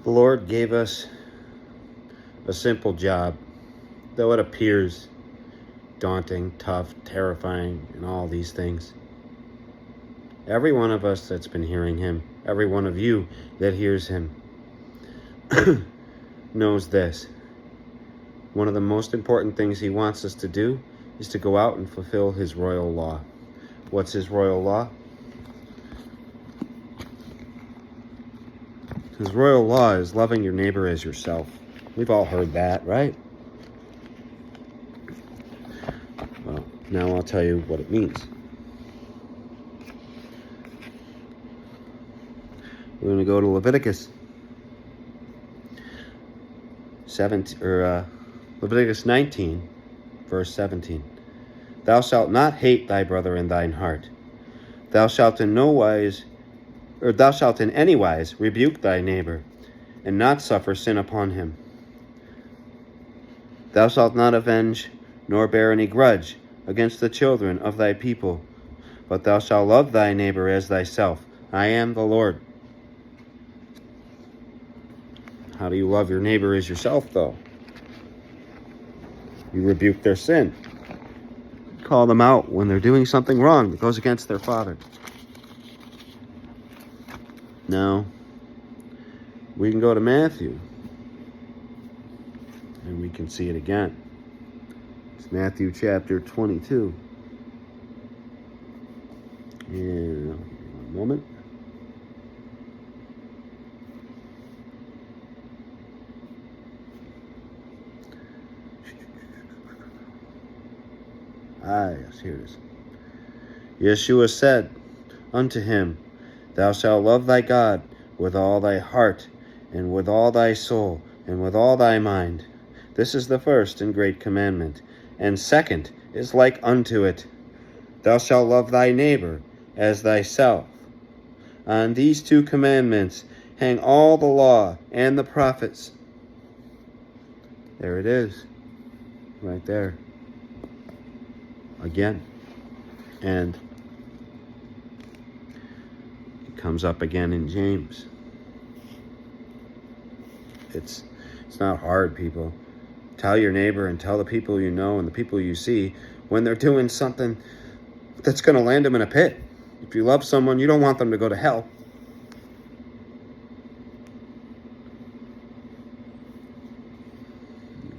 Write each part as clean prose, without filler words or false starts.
The Lord gave us a simple job, though it appears daunting, tough, terrifying, and all these things. Every one of us that's been hearing him, every one of you that hears him, knows this. One of the most important things he wants us to do is to go out and fulfill his royal law. What's his royal law? His royal law is loving your neighbor as yourself. We've all heard that, right? Well, now I'll tell you what it means. We're going to go to Leviticus 19, verse 17. Thou shalt not hate thy brother in thine heart. Thou shalt in any wise rebuke thy neighbor, and not suffer sin upon him. Thou shalt not avenge, nor bear any grudge against the children of thy people, but thou shalt love thy neighbor as thyself. I am the Lord. How do you love your neighbor as yourself, though? You rebuke their sin. Call them out when they're doing something wrong that goes against their father. Now, we can go to Matthew, and we can see it again. It's Matthew chapter 22. And one moment. Yes, here it is. Yeshua said unto him, Thou shalt love thy God with all thy heart, and with all thy soul, and with all thy mind. This is the first and great commandment. And second is like unto it. Thou shalt love thy neighbor as thyself. On these two commandments hang all the law and the prophets. There it is. Right there. Again. And it comes up again in James. It's not hard, people. Tell your neighbor and tell the people you know and the people you see when they're doing something that's going to land them in a pit. If you love someone, you don't want them to go to hell.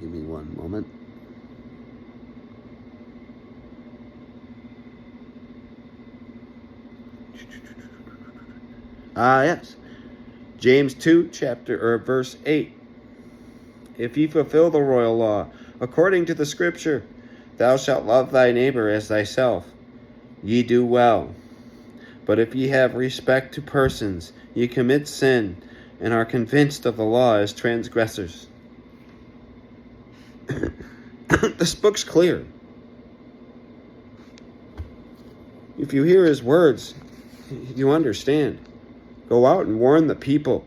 Give me one moment. Yes. James 2, verse 8. If ye fulfill the royal law, according to the scripture, thou shalt love thy neighbor as thyself, ye do well. But if ye have respect to persons, ye commit sin, and are convinced of the law as transgressors. This book's clear. If you hear his words, you understand. Go out and warn the people.